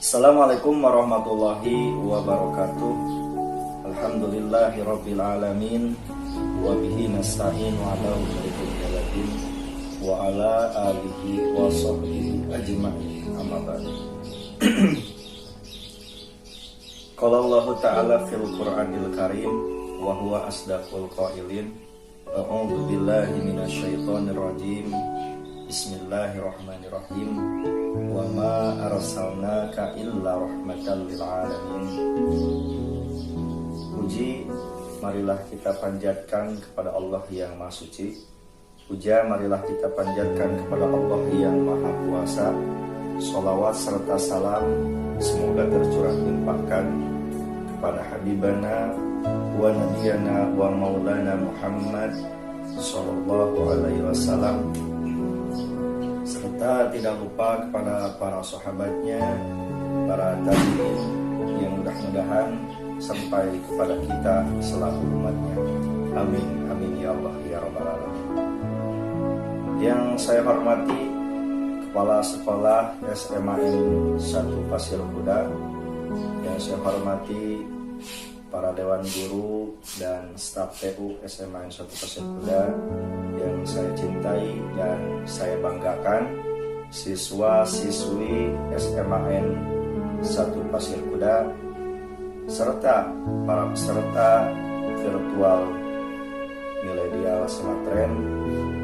Assalamualaikum warahmatullahi wabarakatuh. Alhamdulillahirabbil alamin wa bihi nasta'in wa ala umuri wa ala alihi wa sahbihi ajma'in. Amma ba'du. Qala Allah Ta'ala fil Qur'anil Karim wa huwa asdaqul qailin. A'udzu billahi minasyaitonir rajim. Bismillahirrahmanirrahim. Wa ma arsalnaka illa rahmatan lil alamin. Puji marilah kita panjatkan kepada Allah yang Maha Suci. Puja marilah kita panjatkan kepada Allah yang Maha Kuasa. Sholawat serta salam semoga tercurah limpahkan kepada Habibana wa Nabiyana wa Maulana Muhammad sallallahu alaihi wasallam, serta tidak lupa kepada para sahabatnya, para tabi'in yang mudah-mudahan sampai kepada kita selaku umatnya. Amin, amin ya Allah ya Rabbal Alamin. Yang saya hormati Kepala Sekolah SMAN 1 Pasir Kuda, yang saya hormati para Dewan Guru dan staf TU SMAN 1 Pasir Kuda, yang saya cintai dan saya banggakan, siswa-siswi SMAN 1 Pasir Kuda, serta para peserta virtual Milenial Sematren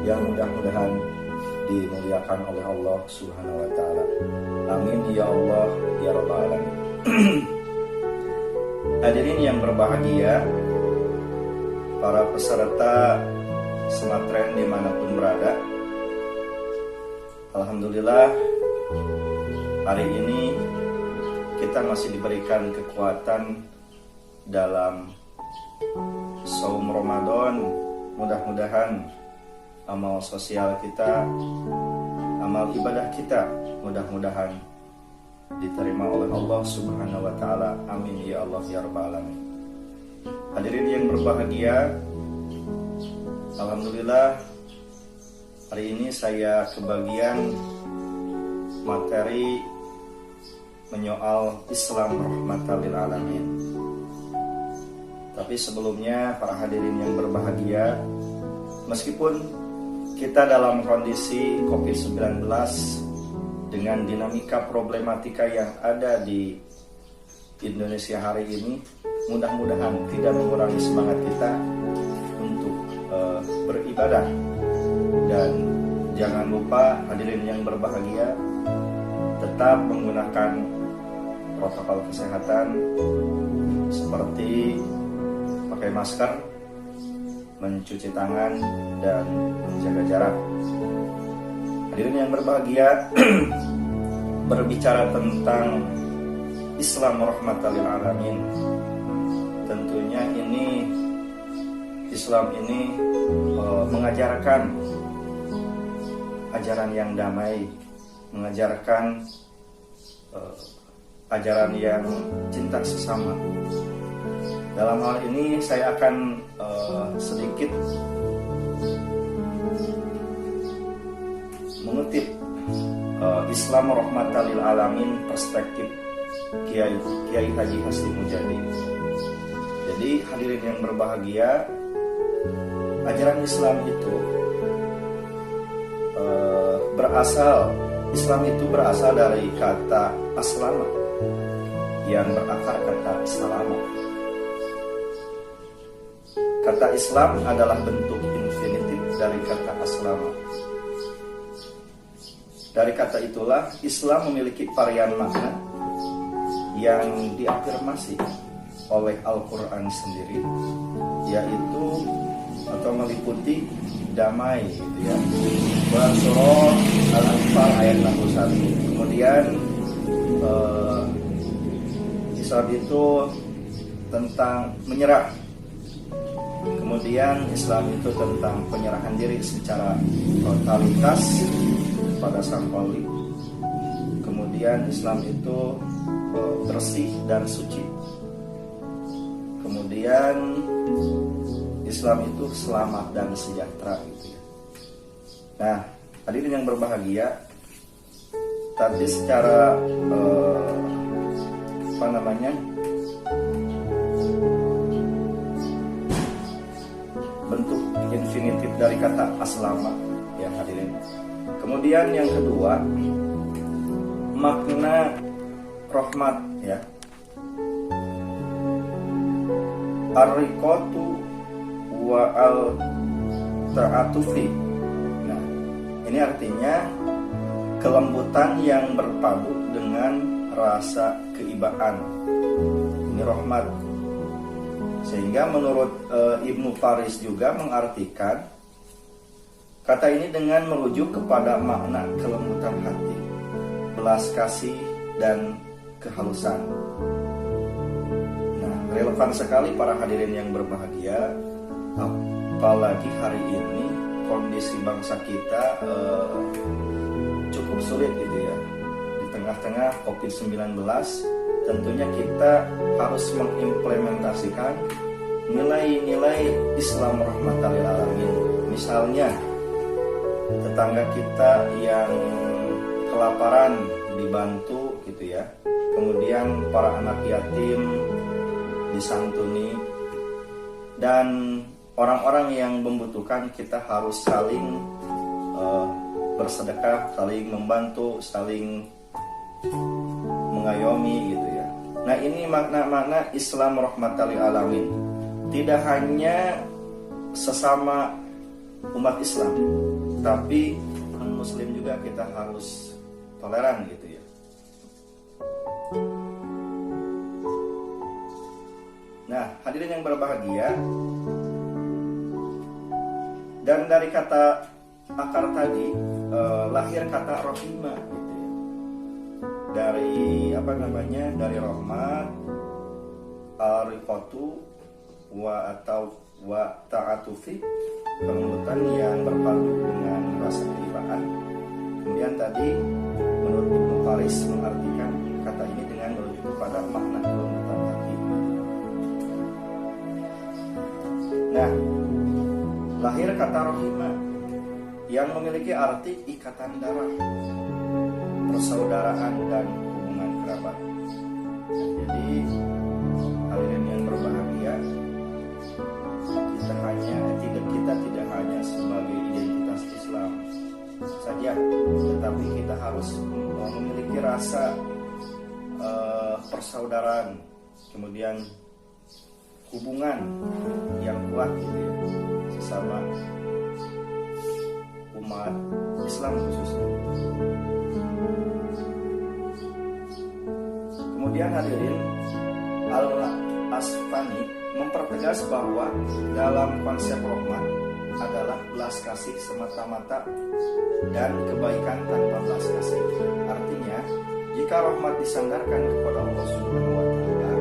yang mudah-mudahan dimuliakan oleh Allah Subhanahu wa Ta'ala. Amin ya Allah ya Rabbal Alamin. Hadirin yang berbahagia, para peserta Sematren dimanapun berada, alhamdulillah hari ini kita masih diberikan kekuatan dalam saum Ramadan. Mudah-mudahan amal sosial kita, amal ibadah kita mudah-mudahan diterima oleh Allah Subhanahu wa Ta'ala. Amin ya Allah ya Rabbal Alamin. Hadirin yang berbahagia, alhamdulillah hari ini saya kebagian materi menyoal Islam rahmatan lil alamin. Tapi sebelumnya para hadirin yang berbahagia, meskipun kita dalam kondisi COVID-19 dengan dinamika problematika yang ada di Indonesia hari ini, mudah-mudahan tidak mengurangi semangat kita untuk beribadah. Dan jangan lupa hadirin yang berbahagia, tetap menggunakan protokol kesehatan seperti pakai masker, mencuci tangan, dan menjaga jarak. Hadirin yang berbahagia, berbicara tentang Islam rahmatan lil alamin, tentunya ini Islam ini mengajarkan ajaran yang damai, mengajarkan ajaran yang cinta sesama. Dalam hal ini saya akan sedikit mengutip Islam rahmatan lil alamin perspektif Kiai Haji Hasdi Mujadi. Jadi hadirin yang berbahagia, ajaran Islam itu berasal dari kata aslama yang berakar kata salama. Kata Islam adalah bentuk infinitif dari kata aslama. Dari kata itulah Islam memiliki varian makna yang diafirmasi oleh Al-Quran sendiri, yaitu atau meliputi damai, gitu ya. Surah Al-Anfal ayat 61. Kemudian Islam itu tentang menyerah. Kemudian Islam itu tentang penyerahan diri secara totalitas pada Sang Khalik. Kemudian Islam itu bersih dan suci. Kemudian Islam itu selamat dan sejahtera, gitu ya. Nah, hadirin yang berbahagia, tadi secara bentuk infinitif dari kata aslama, ya hadirin. Kemudian yang kedua, makna rahmat, ya. Ar-riqatu wa al-ta'atufi. Nah, ini artinya kelembutan yang berpadu dengan rasa keibaan. Ini rahmat. Sehingga menurut Ibnu Faris juga mengartikan kata ini dengan merujuk kepada makna kelembutan hati, belas kasih dan kehalusan. Nah, relevan sekali para hadirin yang berbahagia, apalagi hari ini kondisi bangsa kita cukup sulit gitu ya. Di tengah-tengah COVID-19, tentunya kita harus mengimplementasikan nilai-nilai Islam rahmatan lil alamin. Misalnya tetangga kita yang kelaparan dibantu gitu ya. Kemudian para anak yatim disantuni, dan orang-orang yang membutuhkan kita harus saling bersedekah, saling membantu, saling mengayomi gitu ya. Nah, ini makna-makna Islam rahmatan lil alamin. Tidak hanya sesama umat Islam, tapi non-muslim juga kita harus toleran gitu ya. Nah, hadirin yang berbahagia, dan dari kata akar tadi lahir kata rohimah gitu ya. Dari dari rahmat, ar-riqatu wa ta'atufi, kelembutan yang berpadu dengan rasa keibaan. Kemudian tadi menurut Ibnu Faris mengartikan kata ini dengan merujuk kepada makna kelembutan hati. Nah, lahir kata rohimah yang memiliki arti ikatan darah, persaudaraan dan hubungan kerabat. Jadi hadirin yang berbahagia, kita tidak hanya sebagai identitas Islam saja, tetapi kita harus memiliki rasa persaudaraan, kemudian hubungan yang kuat gitu ya, sesama umat Islam khususnya. Kemudian hadirin, Al-Asfani mempertegas bahwa dalam konsep rahmat adalah belas kasih semata-mata dan kebaikan tanpa belas kasih. Artinya, jika rahmat disandarkan kepada Allah Subhanahu wa taala,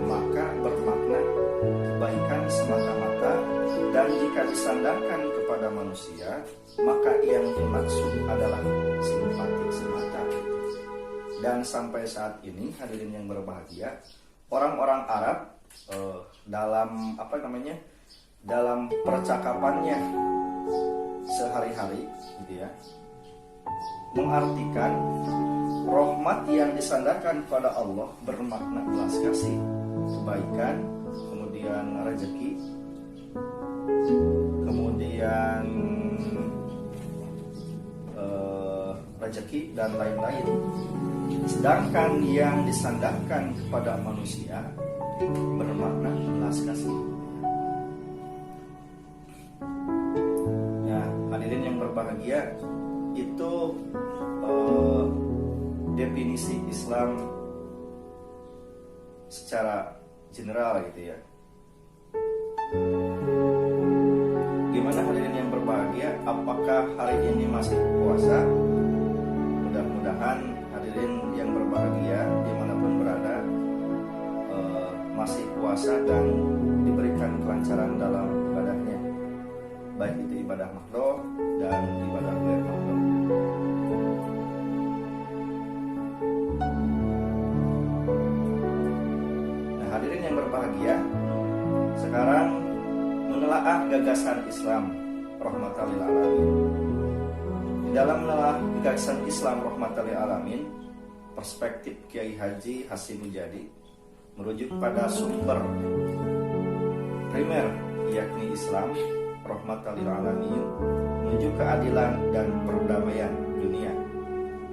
maka bermakna kebaikan semata-mata, dan jika disandarkan kepada manusia, maka yang dimaksud adalah simpati semata. Dan sampai saat ini hadirin yang berbahagia, orang-orang Arab dalam dalam percakapannya sehari-hari gitu ya, mengartikan rahmat yang disandarkan kepada Allah bermakna belas kasih, kebaikan, kemudian rezeki, kemudian rezeki dan lain-lain. Sedangkan yang disandarkan kepada manusia bermakna belas kasih. Ya, hadirin yang berbahagia, itu definisi Islam secara general gitu ya. Gimana hadirin yang berbahagia, apakah hari ini masih puasa? Mudah-mudahan hadirin yang berbahagia dimanapun berada masih puasa dan diberikan kelancaran dalam ibadahnya, baik itu ibadah makruh dan ibadah ghair makruh. Nah, hadirin yang berbahagia, sekarang menelaah gagasan Islam rahmatan lil alamin. Di dalam menelaah gagasan Islam rahmatan lil alamin, perspektif Kiai Haji Hasyim Mujadi merujuk pada sumber primer yakni Islam, rahmatan lil alamin, menuju keadilan dan perdamaian dunia.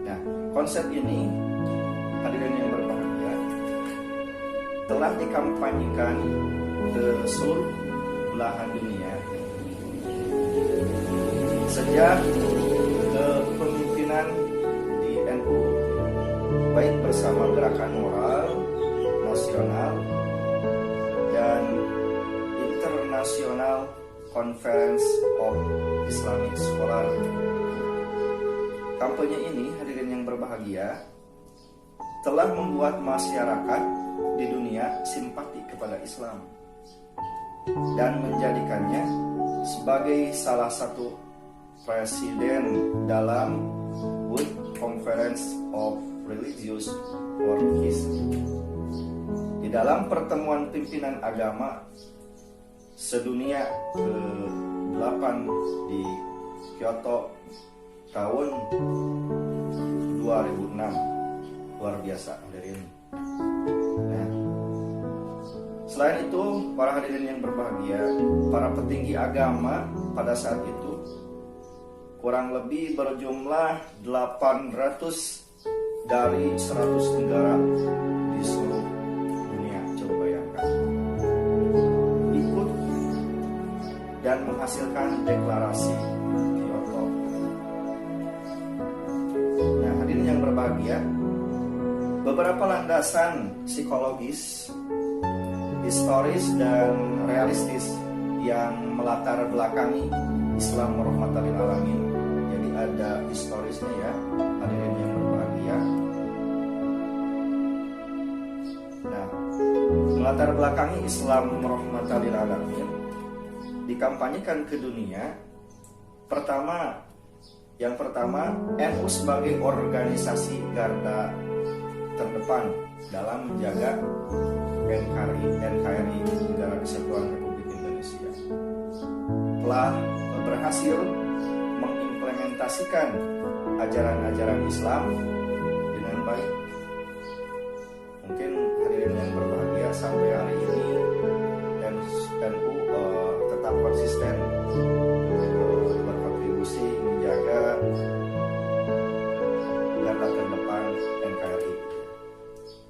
Nah, konsep ini hadirin yang berbahagia telah dikampanyekan ke seluruh belahan dunia sejak kepemimpinan di NU, baik bersama gerakan moral nasional dan International Conference of Islamic Scholar. Kampanye ini, hadirin yang berbahagia, telah membuat masyarakat di dunia simpati kepada Islam dan menjadikannya sebagai salah satu presiden dalam World Conference of Religious Workers. Di dalam pertemuan pimpinan agama sedunia ke-8 di Kyoto tahun 2006. Luar biasa hadirin. Nah, selain itu, para hadirin yang berbahagia, para petinggi agama pada saat itu kurang lebih berjumlah 800 dari 100 negara di seluruh dunia. Coba bayangkan, ikut dan menghasilkan deklarasi Kyoto. Nah, hadirin yang berbahagia, beberapa landasan psikologis, historis dan realistis yang melatar belakangi Islam rahmatan lil alamin. Jadi ada historisnya ya, hadirin yang berbahagia. Nah, melatar belakangi Islam rahmatan lil alamin dikampanyekan ke dunia. Yang pertama, NU sebagai organisasi garda terdepan dalam menjaga NKRI Negara Kesatuan Republik Indonesia telah berhasil mengimplementasikan ajaran-ajaran Islam dengan baik. Mungkin hadirin yang berbahagia, sampai hari ini NU tetap konsisten berkontribusi menjaga garda terdepan NKRI.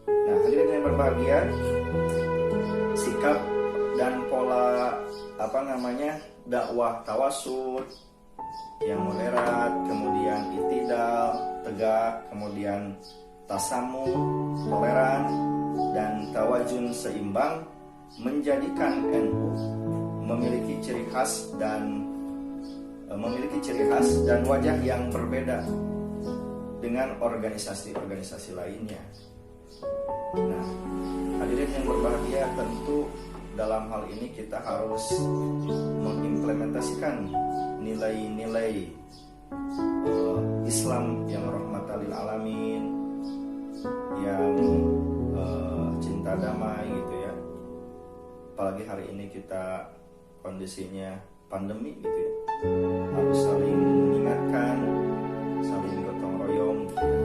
Nah, hadirin yang berbahagia, sikap dan pola dakwah tawasud yang moderat, kemudian itidal, tegak, kemudian tasamu, toleran, dan tawajun seimbang menjadikan NU memiliki ciri khas dan wajah yang berbeda dengan organisasi-organisasi lainnya. Nah, hadirin yang berbahagia, tentu dalam hal ini kita harus mengimplementasikan nilai-nilai Islam yang rahmatan lil alamin, yang cinta damai gitu ya. Apalagi hari ini kita kondisinya pandemi gitu ya, harus saling mengingatkan, saling gotong royong gitu ya.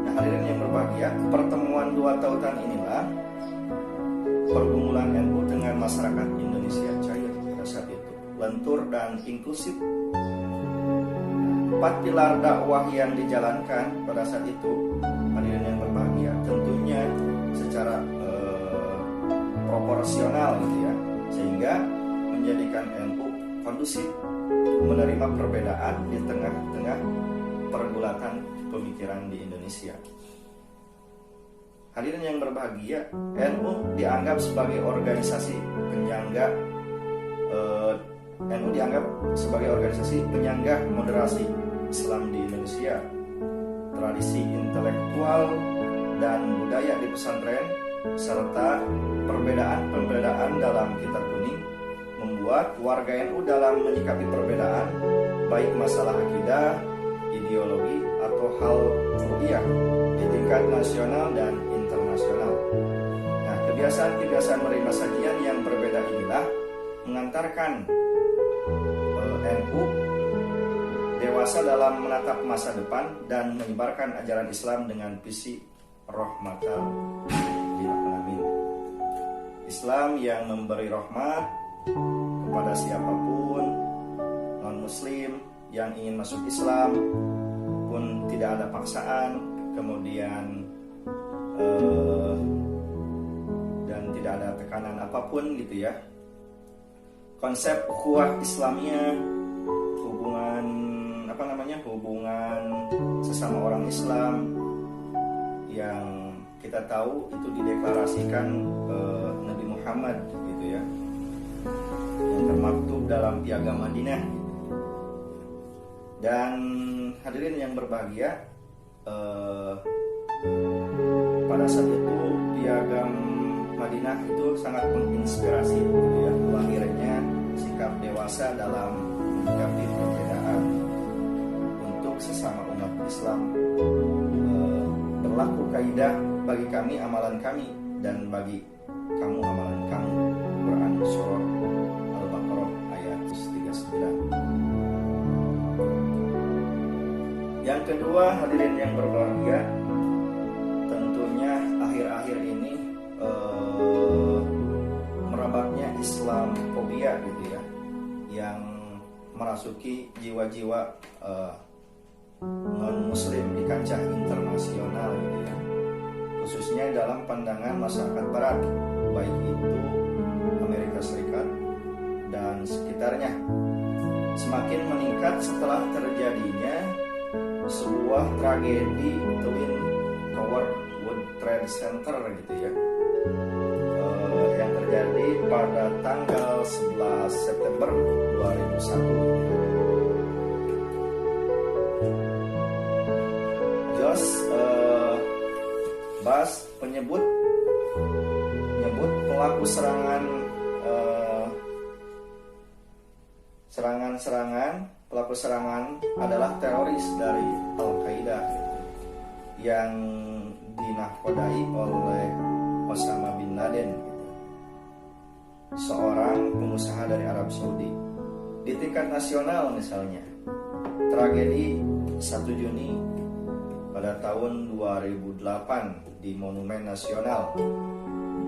Nah, hadirin yang berbahagia, pertemuan 2 tahunan inilah pergumulan NU dengan masyarakat Indonesia cair pada saat itu, lentur dan inklusif. 4 pilar dakwah yang dijalankan pada saat itu, hadirin yang berbahagia, tentunya secara proporsional gitu ya, sehingga menjadikan NU kondusif menerima perbedaan di tengah-tengah pergulatan pemikiran di Indonesia. Hadirin yang berbahagia, NU dianggap sebagai organisasi penyangga moderasi Islam di Indonesia. Tradisi intelektual dan budaya di pesantren serta perbedaan-perbedaan dalam kitab kuning membuat warga NU dalam menyikapi perbedaan, baik masalah akidah, ideologi, atau hal ruhiyah di tingkat nasional dan internasional. Nah, kebiasaan-kebiasaan menerima sajian yang berbeda inilah mengantarkan NU dewasa dewasa dalam menatap masa depan dan menyebarkan ajaran Islam dengan visi rahmatan lil alamin. Islam yang memberi rahmat kepada siapapun non-muslim yang ingin masuk Islam pun tidak ada paksaan, kemudian dan tidak ada tekanan apapun gitu ya. Konsep ukhuwah Islamiyah, hubungan sesama orang Islam yang kita tahu itu dideklarasikan Nabi Muhammad gitu ya, yang termaktub dalam Piagam Madinah gitu. Dan hadirin yang berbahagia, pada saat itu Piagam Madinah itu sangat menginspirasi gitu ya, lahirnya sikap dewasa dalam menyikapi perbedaan untuk sesama umat Islam. Berlaku kaidah bagi kami amalan kami dan bagi kamu amalan kamu. Quran surah Al-Baqarah ayat 39. Yang kedua, hadirin yang berbahagia, tentunya akhir-akhir ini merebaknya Islamofobia gitu ya, yang merasuki jiwa-jiwa non-muslim di kancah internasional gitu ya, khususnya dalam pandangan masyarakat barat, baik itu Amerika Serikat dan sekitarnya, semakin meningkat setelah terjadinya sebuah tragedi Twin Tower World Trade Center gitu ya, yang terjadi pada tanggal 11 September 2001. Jos Bas menyebut pelaku serangan adalah teroris dari Al-Qaeda yang dinahkodai oleh Osama bin Laden, seorang pengusaha dari Arab Saudi. Di tingkat nasional misalnya, tragedi 1 Juni pada tahun 2008 di Monumen Nasional,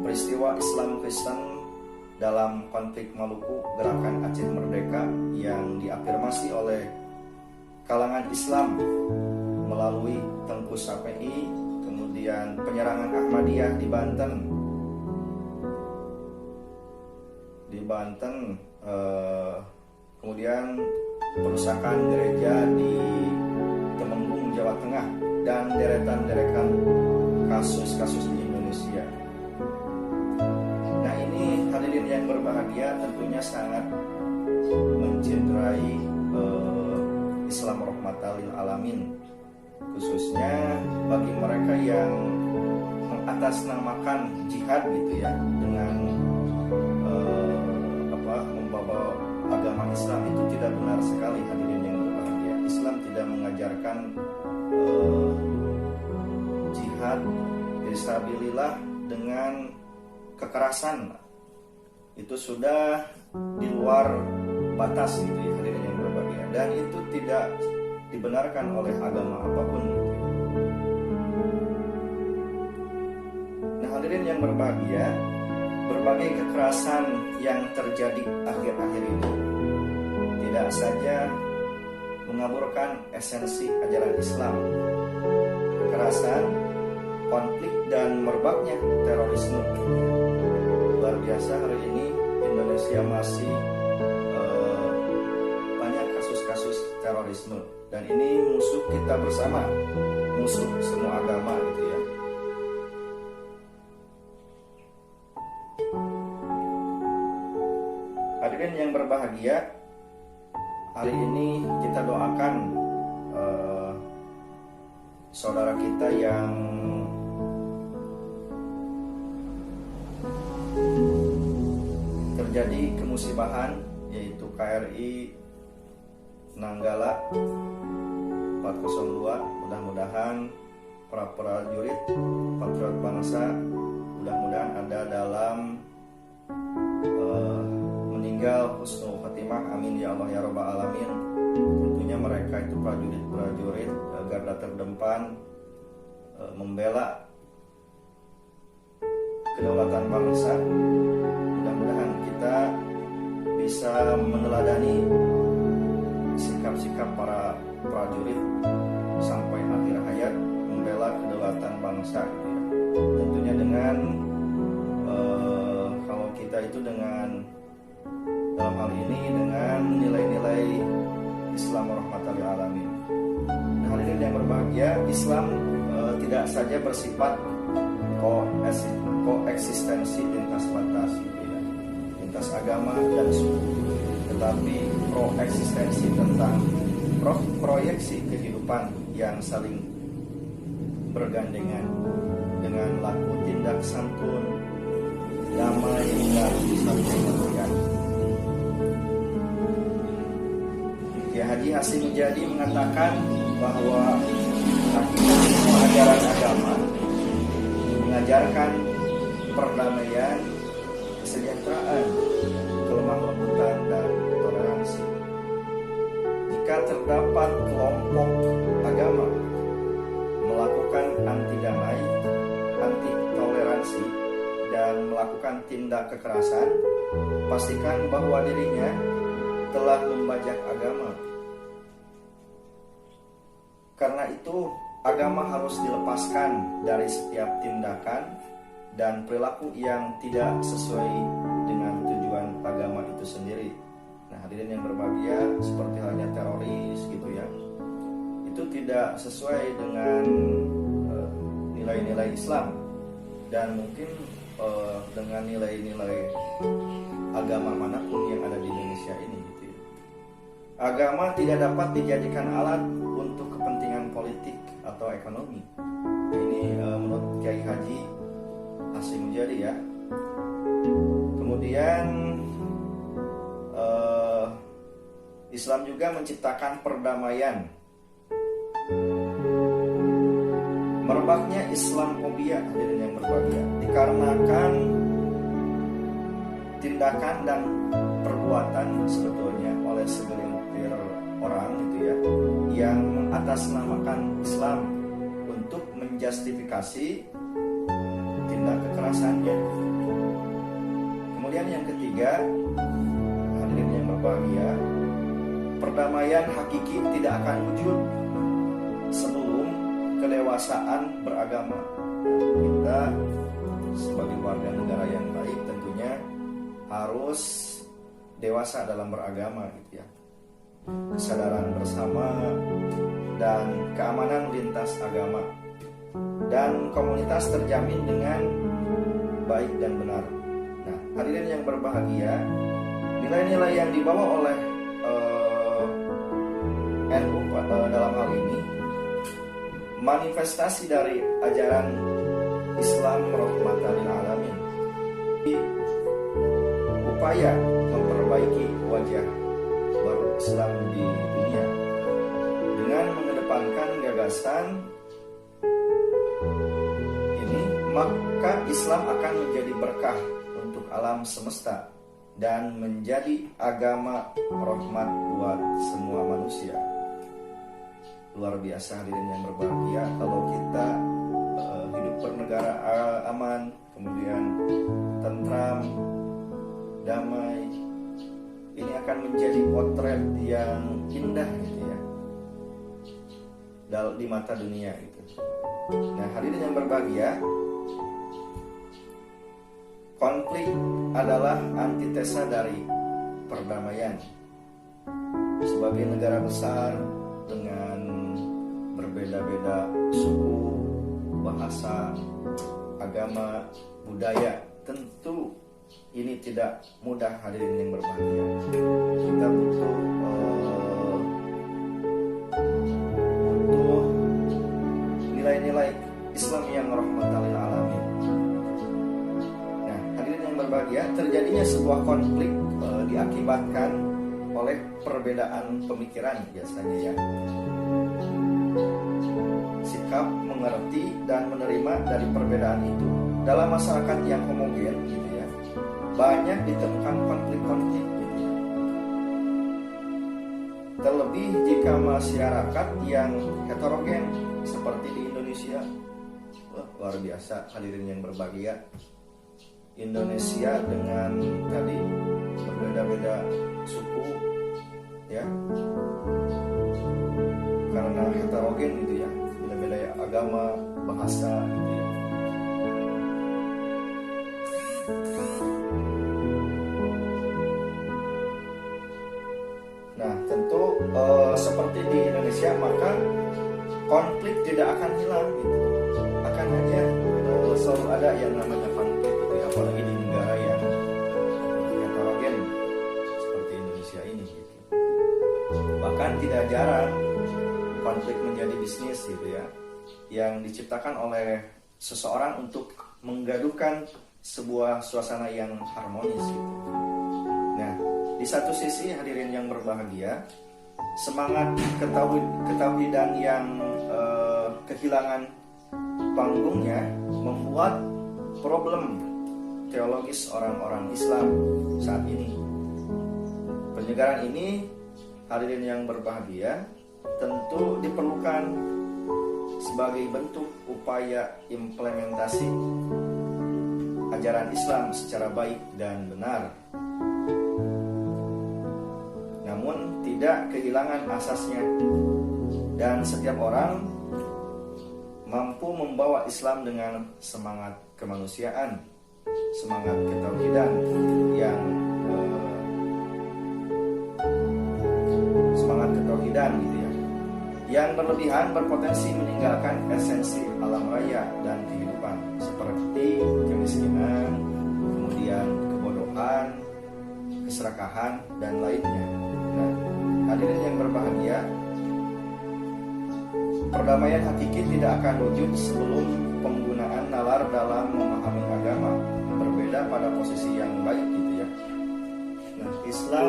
peristiwa Islam Kristen dalam konflik Maluku, gerakan Aceh Merdeka yang diafirmasi oleh kalangan Islam melalui Tengku Sapei, kemudian penyerangan Ahmadiyah di Banten, kemudian perusakan gereja di Temenggung, Jawa Tengah, dan deretan kasus-kasus di Indonesia. Nah, ini hadirin yang berbahagia tentunya sangat mencederai Islam rahmatan lil alamin, khususnya bagi mereka yang mengatasnamakan jihad gitu ya, dengan membawa agama Islam. Itu tidak benar sekali hadirin yang berbahagia. Islam tidak mengajarkan jihad fisabilillah dengan kekerasan. Itu sudah di luar batas gitu ya, hadirin yang berbahagia, dan itu tidak dibenarkan oleh agama apapun gitu ya. Nah, hadirin yang berbahagia, berbagai kekerasan yang terjadi akhir-akhir ini tidak saja mengaburkan esensi ajaran Islam. Kekerasan, konflik, dan merebaknya terorisme. Luar biasa, hari ini Indonesia masih banyak kasus-kasus terorisme, dan ini musuh kita bersama, musuh semua agama gitu ya. Hadirin yang berbahagia, hari ini kita doakan saudara kita yang terjadi kemusibahan, yaitu KRI Nanggala 402. Mudah-mudahan para prajurit patriot bangsa mudah-mudahan ada dalam meninggal husnul khatimah, amin ya Allah ya rabbal alamin. Tentunya tentunya mereka itu prajurit-prajurit garda terdepan membela kedaulatan bangsa. Mudah-mudahan kita bisa meneladani sikap-sikap para prajurit sampai akhir hayat membela kedaulatan bangsa gitu ya. Tentunya dengan kalau kita itu dengan dalam hal ini dengan nilai-nilai Islam rahmatan lil alamin. Nah, hadirin yang berbahagia, Islam tidak saja bersifat koeksistensi lintas batas gitu ya, lintas agama dan suku, tetapi koeksistensi tentang proyeksi kehidupan yang saling bergandengan dengan laku tindak santun, damai dan saling pengertian. Ya, Haji Hasyim Mujadi mengatakan bahwa hakikat semua ajaran agama mengajarkan perdamaian, kesejahteraan, kelemah lembutan dan toleransi. Jika terdapat kelompok agama melakukan anti damai, anti toleransi, dan melakukan tindak kekerasan, pastikan bahwa dirinya telah membajak agama. Karena itu, agama harus dilepaskan dari setiap tindakan dan perilaku yang tidak sesuai dengan tujuan agama itu sendiri. Nah, hadirin yang berbahagia, seperti halnya teroris gitu ya, itu tidak sesuai dengan nilai-nilai Islam dan mungkin dengan nilai-nilai agama manapun yang ada di Indonesia ini gitu ya. Agama tidak dapat dijadikan alat untuk kepentingan politik atau ekonomi. Nah, ini menurut Kiai Haji Hasyim Mujadi ya. Kemudian Islam juga menciptakan perdamaian. Merebaknya Islamophobia, hadirin yang berbahagia, dikarenakan tindakan dan perbuatan sebetulnya oleh segelintir orang gitu ya, yang mengatasnamakan Islam untuk menjustifikasi tindak kekerasannya. Kemudian yang ketiga, hadirin yang berbahagia, perdamaian hakiki tidak akan wujud sebelum kedewasaan beragama. Kita sebagai warga negara yang baik tentunya harus dewasa dalam beragama gitu ya. Kesadaran bersama dan keamanan lintas agama dan komunitas terjamin dengan baik dan benar. Nah, hadirin yang berbahagia, nilai-nilai yang dibawa oleh NU dalam hal ini manifestasi dari ajaran Islam rahmatan lil alamin, upaya memperbaiki wajah baru Islam di dunia dengan mengedepankan gagasan ini, maka Islam akan menjadi berkah untuk alam semesta dan menjadi agama rahmat buat semua manusia. Luar biasa hadirin yang berbahagia, kalau kita hidup bernegara aman, kemudian tentram, damai, ini akan menjadi potret yang indah gitu ya di mata dunia itu. Nah, hadirin yang berbahagia, konflik adalah antitesa dari perdamaian. Sebagai negara besar dengan berbeda-beda suku, bahasa, agama, budaya, tentu ini tidak mudah hadirin yang berbahagia. Kita butuh nilai-nilai Islam yang rahmatan lil alamin. Nah, hadirin yang berbahagia, terjadinya sebuah konflik diakibatkan oleh perbedaan pemikiran biasanya ya. Sikap mengerti dan menerima dari perbedaan itu dalam masyarakat yang homogen gitu ya, banyak ditemukan konflik-konflik gitu ya. Terlebih jika masyarakat yang heterogen seperti di Indonesia. Wah, luar biasa hadirin yang berbahagia. Indonesia dengan tadi berbeda-beda suku, ya, karena heterogen gitu ya, beda-beda agama, bahasa gitu ya. Nah, tentu seperti di Indonesia, maka konflik tidak akan hilang gitu. Akan hanya selalu ada yang namanya konflik gitu ya, apalagi di negara yang heterogen seperti Indonesia ini gitu. Bahkan tidak jarang konflik menjadi bisnis gitu ya, yang diciptakan oleh seseorang untuk menggaduhkan sebuah suasana yang harmonis gitu. Nah, di satu sisi hadirin yang berbahagia, semangat ketauhidan yang kehilangan panggungnya membuat problem teologis orang-orang Islam saat ini. Penyegaran ini hadirin yang berbahagia tentu diperlukan sebagai bentuk upaya implementasi ajaran Islam secara baik dan benar, namun tidak kehilangan asasnya, dan setiap orang mampu membawa Islam dengan semangat kemanusiaan, semangat ketauhidan yang gitu ya, yang berlebihan berpotensi meninggalkan esensi alam raya dan kehidupan seperti kemiskinan, kemudian kebodohan, keserakahan, dan lainnya. Nah, hadirin yang berbahagia, perdamaian hakiki tidak akan wujud sebelum penggunaan nalar dalam memahami agama berbeda pada posisi yang baik gitu ya. Nah, Islam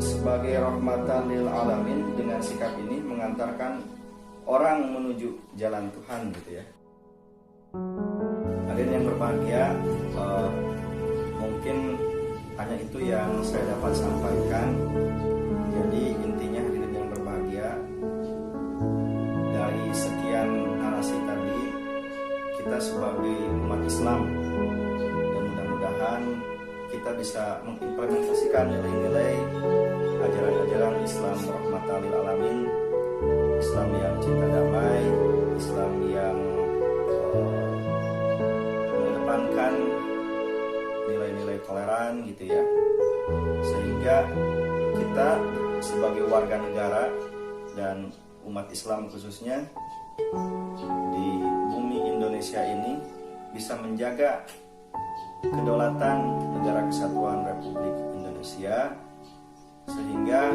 sebagai rahmatan lil alamin dengan sikap ini mengantarkan orang menuju jalan Tuhan gitu ya. Hadirin yang berbahagia, mungkin hanya itu yang saya dapat sampaikan. Jadi intinya hadirin yang berbahagia, dari sekian narasi tadi, kita sebagai umat Islam, dan mudah-mudahan kita bisa mengimplementasikan nilai-nilai ajaran-ajaran Islam rahmatan lil alamin, Islam yang cinta damai, Islam yang mengedepankan nilai-nilai toleran gitu ya, sehingga kita sebagai warga negara dan umat Islam khususnya di bumi Indonesia ini bisa menjaga kedaulatan Negara Kesatuan Republik Indonesia, sehingga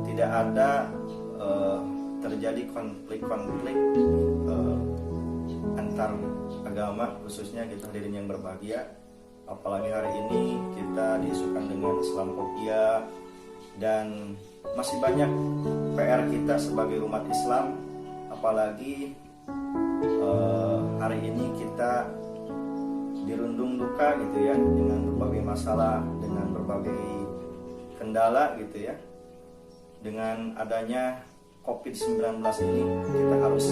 tidak ada terjadi konflik-konflik antar agama, khususnya kita hadirin yang berbahagia. Apalagi hari ini kita diisukan dengan Islamophobia, dan masih banyak PR kita sebagai umat Islam. Apalagi hari ini kita dirundung duka gitu ya, dengan berbagai masalah, dengan berbagai kendala gitu ya. Dengan adanya COVID-19 ini, kita harus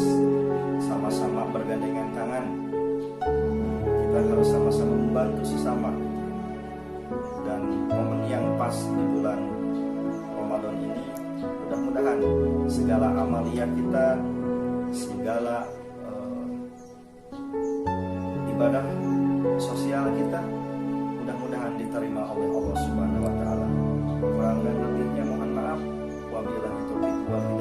sama-sama bergandengan tangan, kita harus sama-sama membantu sesama. Dan momen yang pas di bulan Ramadan ini, mudah-mudahan segala amalia kita, segala ibadah sosial kita mudah-mudahan diterima oleh Allah Subhanahu wa taala. Kurang dan lebihnya mohon maaf. Wabillahi taufiq wal hidayah.